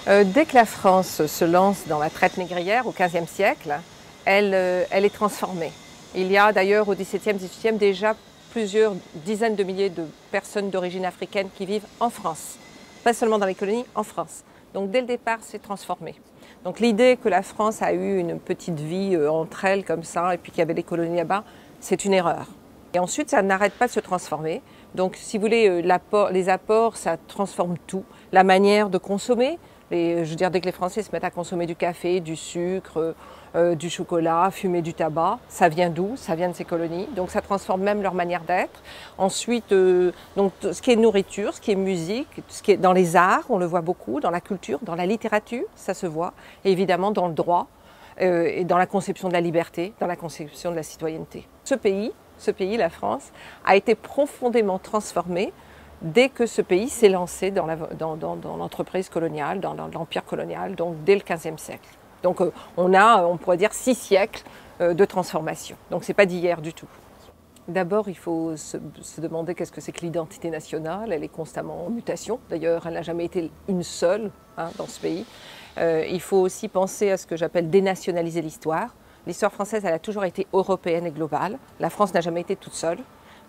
Dès que la France se lance dans la traite négrière au XVe siècle, elle est transformée. Il y a d'ailleurs au XVIIe, XVIIIe déjà plusieurs dizaines de milliers de personnes d'origine africaine qui vivent en France. Pas seulement dans les colonies, en France. Donc dès le départ, c'est transformé. Donc l'idée que la France a eu une petite vie entre elles comme ça, et puis qu'il y avait des colonies là-bas, c'est une erreur. Et ensuite, ça n'arrête pas de se transformer. Donc si vous voulez, les apports, ça transforme tout. La manière de consommer, je veux dire, dès que les Français se mettent à consommer du café, du sucre, du chocolat, fumer du tabac, ça vient d'où? Ça vient de ces colonies. Donc ça transforme même leur manière d'être. Ensuite, donc, ce qui est nourriture, ce qui est musique, ce qui est dans les arts, on le voit beaucoup, dans la culture, dans la littérature, ça se voit, et évidemment dans le droit, et dans la conception de la liberté, dans la conception de la citoyenneté. Ce pays, la France, a été profondément transformé dès que ce pays s'est lancé dans l'entreprise coloniale, dans l'empire colonial, donc dès le XVe siècle. Donc on pourrait dire 6 siècles de transformation. Donc ce n'est pas d'hier du tout. D'abord, il faut se demander qu'est-ce que c'est que l'identité nationale. Elle est constamment en mutation. D'ailleurs, elle n'a jamais été une seule dans ce pays. Il faut aussi penser à ce que j'appelle dénationaliser l'histoire. L'histoire française, elle a toujours été européenne et globale. La France n'a jamais été toute seule.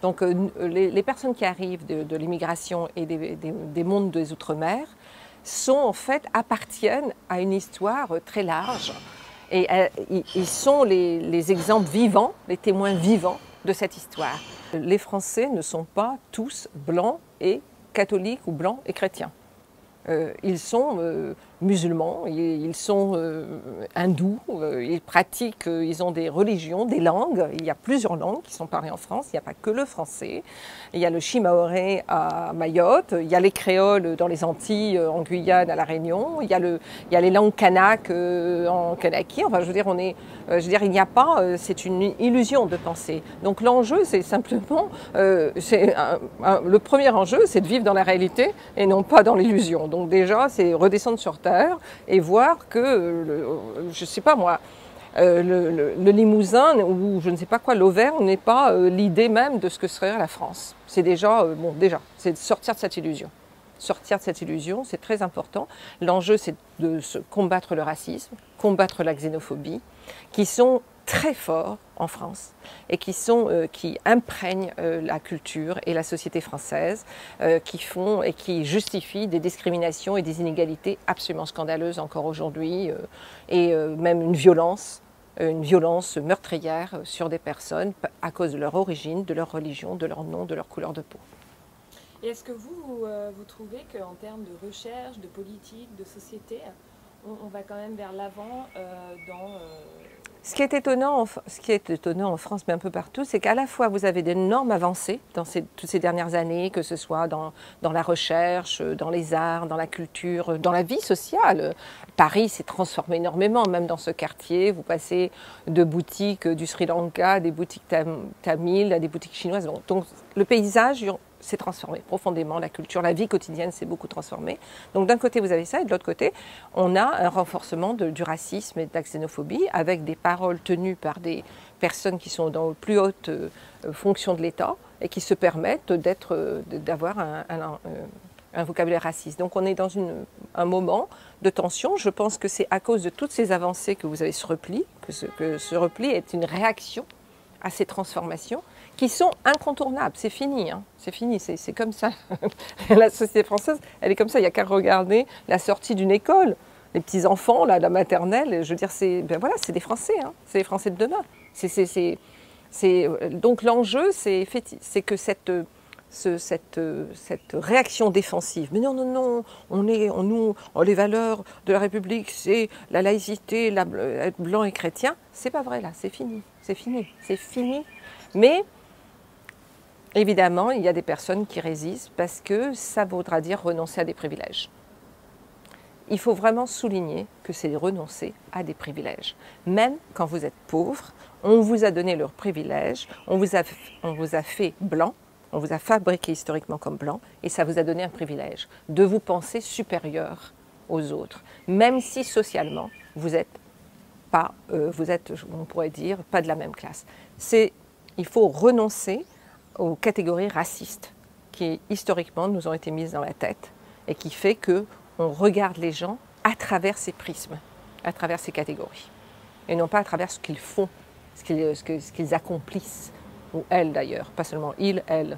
Donc les personnes qui arrivent de l'immigration et des mondes des Outre-mer appartiennent à une histoire très large. Et ils sont les exemples vivants, les témoins vivants de cette histoire. Les Français ne sont pas tous blancs et catholiques ou blancs et chrétiens. Ils sont musulmans, ils sont hindous, ils pratiquent, ils ont des religions, des langues. Il y a plusieurs langues qui sont parlées en France, il n'y a pas que le français. Il y a le shimaoré à Mayotte, il y a les créoles dans les Antilles, en Guyane, à La Réunion, il y a les langues kanak en Kanaki. Enfin, je veux dire, il n'y a pas, c'est une illusion de penser. Donc l'enjeu, c'est simplement, le premier enjeu, c'est de vivre dans la réalité et non pas dans l'illusion. Donc déjà, c'est redescendre sur terre et voir que, je ne sais pas moi, le Limousin ou je ne sais pas quoi, l'Auvergne n'est pas l'idée même de ce que serait la France. C'est déjà, c'est de sortir de cette illusion. Sortir de cette illusion, c'est très important. L'enjeu, c'est de combattre le racisme, combattre la xénophobie, qui sont très forts en France et qui imprègnent la culture et la société française, qui justifient des discriminations et des inégalités absolument scandaleuses encore aujourd'hui, et même une violence meurtrière sur des personnes à cause de leur origine, de leur religion, de leur nom, de leur couleur de peau. Et est-ce que vous trouvez qu'en termes de recherche, de politique, de société, on va quand même vers l'avant Ce qui est étonnant en France, mais un peu partout, c'est qu'à la fois vous avez d'énormes avancées dans toutes ces dernières années, que ce soit dans la recherche, dans les arts, dans la culture, dans la vie sociale. Paris s'est transformé énormément, même dans ce quartier. Vous passez de boutiques du Sri Lanka à des boutiques tamiles, à des boutiques chinoises. Donc le paysage s'est transformé profondément, la culture, la vie quotidienne s'est beaucoup transformée. Donc d'un côté vous avez ça et de l'autre côté on a un renforcement du racisme et de la xénophobie avec des paroles tenues par des personnes qui sont dans les plus hautes fonctions de l'État et qui se permettent d'avoir un vocabulaire raciste. Donc on est dans un moment de tension. Je pense que c'est à cause de toutes ces avancées que vous avez ce repli, que ce repli est une réaction à ces transformations qui sont incontournables. C'est fini, hein. C'est fini, c'est comme ça. La société française, elle est comme ça. Il n'y a qu'à regarder la sortie d'une école. Les petits-enfants, la maternelle, je veux dire, c'est des Français, hein. C'est les Français de demain. Donc l'enjeu, c'est que cette réaction défensive, mais non, les valeurs de la République, c'est la laïcité, être blanc et chrétien, c'est pas vrai là, c'est fini. Mais évidemment, il y a des personnes qui résistent parce que ça voudra dire renoncer à des privilèges. Il faut vraiment souligner que c'est renoncer à des privilèges. Même quand vous êtes pauvre, on vous a donné leurs privilèges, on vous a fait blanc, on vous a fabriqué historiquement comme blanc et ça vous a donné un privilège de vous penser supérieur aux autres, même si socialement vous êtes, on pourrait dire, pas de la même classe. Il faut renoncer aux catégories racistes qui historiquement nous ont été mises dans la tête et qui fait qu'on regarde les gens à travers ces prismes, à travers ces catégories, et non pas à travers ce qu'ils font, ce qu'ils accomplissent, ou elles d'ailleurs, pas seulement ils, elles.